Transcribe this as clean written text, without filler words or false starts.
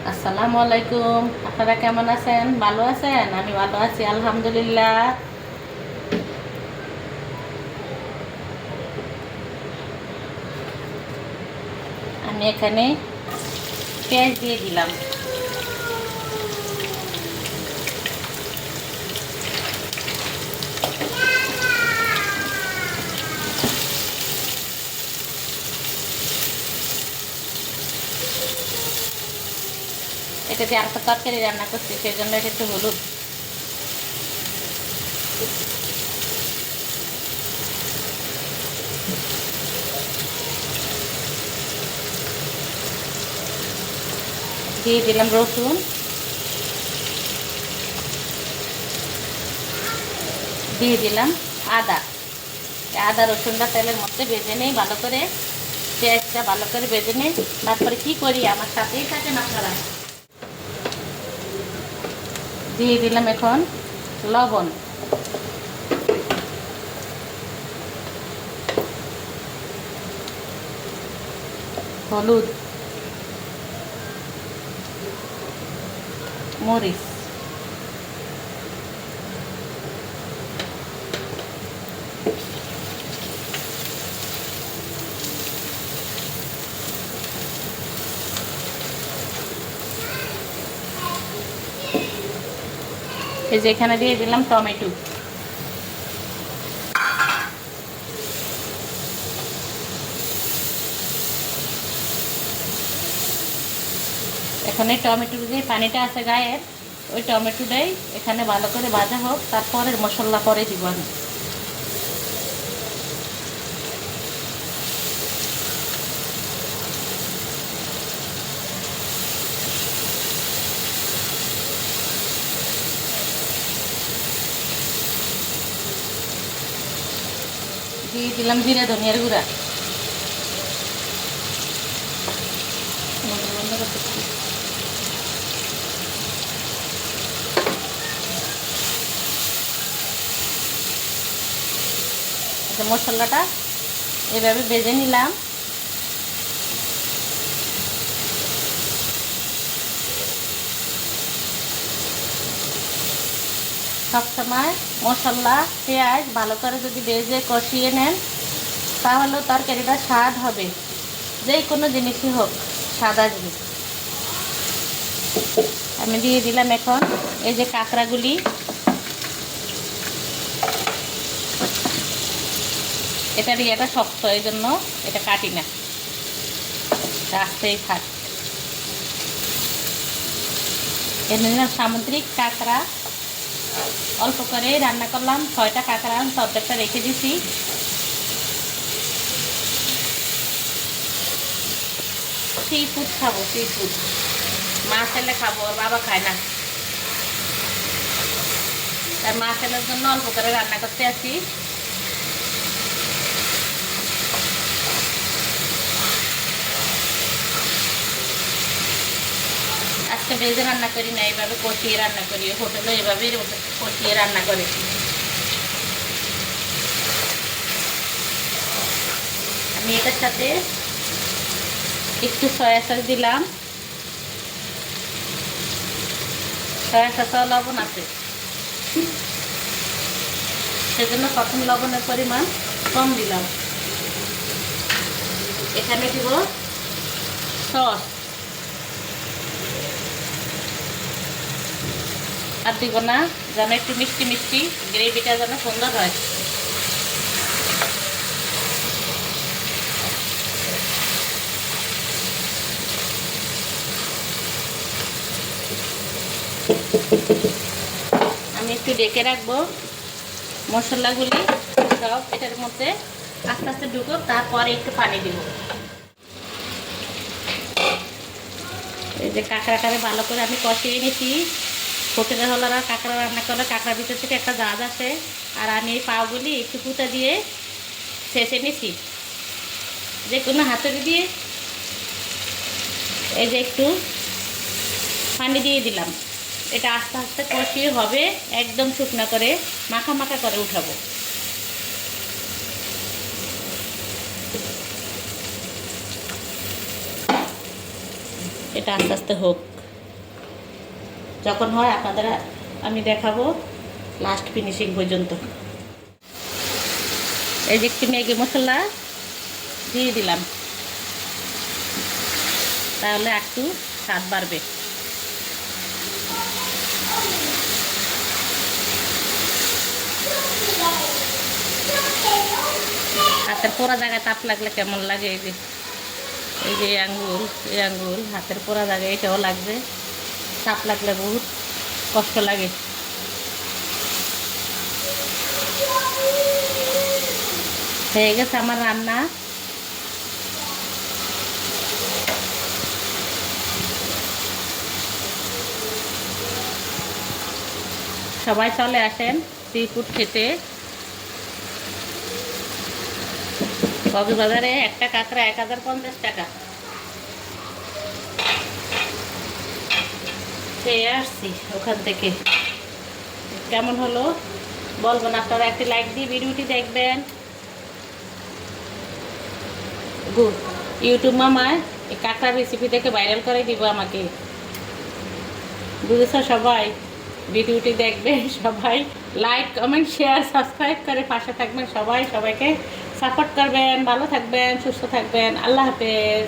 আসসালামু আলাইকুম। আপনারা কেমন আছেন? ভালো আছেন? আমি ভালো আছি আলহামদুলিল্লাহ। আমি এখানে পেঁয়াজ দিয়ে দিলাম। এটা দিয়ে আরেকটা তরকারি রান্না করছি, সেই জন্য এটা একটু হলুদ দিয়ে দিলাম। রসুন দিয়ে দিলাম। আদা আদা রসুনটা তেলের মধ্যে ভেজে নেই ভালো করে, পেঁয়াজটা ভালো করে ভেজে নেই। তারপরে কি করি, আমার সাথেই থাকেন আপনারা। দিয়ে দিলাম এখন লবণ, হলুদ, মরিচ, এই যে এখানে দিয়ে দিলাম টমেটো। এখন এই টমেটোর যে পানিটা আছে গায়ের, ওই টমেটোটাই এখানে ভালো করে ভাজা হোক, তারপরে মশলা পরে দিব আমি। দিয়ে দিলাম জিরা ধনিয়ার গুঁড়া। মশলাটা এভাবে ভেজে নিলাম। সবসময় মশলা পেঁয়াজ ভালো করে যদি ভেজে কষিয়ে নেন, তাহলে তরকারিটা স্বাদ হবে। যে কোনো জিনিসই হোক, স্বাদ আসবে। আমি দিয়ে দিলাম এখন এই যে কাঁকড়াগুলি। এটার ইয়েটা শক্ত, এই জন্য এটা কাটি না, রাস্তায় থাক। এর নিলাম সামুদ্রিক কাঁকড়া, অল্প করে রান্না করলাম। 6টা কাঁকড়া তরকারিটা রেখে দিছি। সি ফুড খাবো, সি ফুড। মাছ এলে খাবো, আর বাবা খায় না, তাই মাছ এলের জন্য অল্প করে রান্না করতে আছি। আজকে ভেজে রান্না করি না, এইভাবে কষিয়ে রান্না করি। হোটেলে এভাবে কষিয়ে রান্না করেছি। আমি এটার সাথে একটু সয়া সস দিলাম। সয়া সসও লবণ আছে, সেজন্য প্রথম লবণের পরিমাণ কম দিলাম। এখানে দিব সস, আর দিব না, যেন একটু মিষ্টি মিষ্টি গ্রেভিটা যেন সুন্দর হয়। আমি একটু ডেকে রাখবো, মশলাগুলি সব এটার মধ্যে আস্তে আস্তে ঢুকো, তারপরে একটু পানি দিব। এই যে কাঁকড়াটারে ভালো করে আমি কষিয়ে নিয়েছি। হোটেলের হলারা কাঁকড়া রান্না করে কাঁকড়ার ভিতর থেকে একটা জাজ আসে, আর আমি এই পাওগুলি একটু পুঁতা দিয়ে ছেঁচে নিছি, যে কোনো হাতুড়ি দিয়ে। এই যে একটু পানি দিয়ে দিলাম। এটা আস্তে আস্তে কষিয়ে হবে, একদম শুকনো করে মাখা মাখা করে উঠাবো। এটা আস্তে আস্তে হোক। যখন হয় আপনাদের আমি দেখাবো লাস্ট ফিনিশিং পর্যন্ত। এই যে একটু ম্যাগি মশলা দিয়ে দিলাম, তাহলে একটু স্বাদ বাড়বে। হাতের পোড়া জায়গায় তাপ লাগলে কেমন লাগে, এই যে এই আঙ্গুল হাতের পোড়া জায়গায় এটাও লাগবে, তাপ লাগলে বহুত কষ্ট লাগে। হয়ে গেছে আমার রান্না। সবাই চলে আসেন সি ফুড খেতে। কক্সবাজারে একটা কাঁকড়া 1050 টাকা। খেয়ে আসছি ওখান থেকে, কেমন হলো বলবেন। আপনারা একটি লাইক দিয়ে ভিডিওটি দেখবেন। গুড, ইউটিউব মামায় এই কাঁকড়ার রেসিপি দেখে ভাইরাল করে দিব আমাকে, বুঝেছ? সবাই ভিডিওটি দেখবেন, সবাই লাইক কমেন্ট শেয়ার সাবস্ক্রাইব করে পাশে থাকবেন, সবাই সবাইকে সাপোর্ট করবেন। ভালো থাকবেন, সুস্থ থাকবেন। আল্লাহ হাফেজ।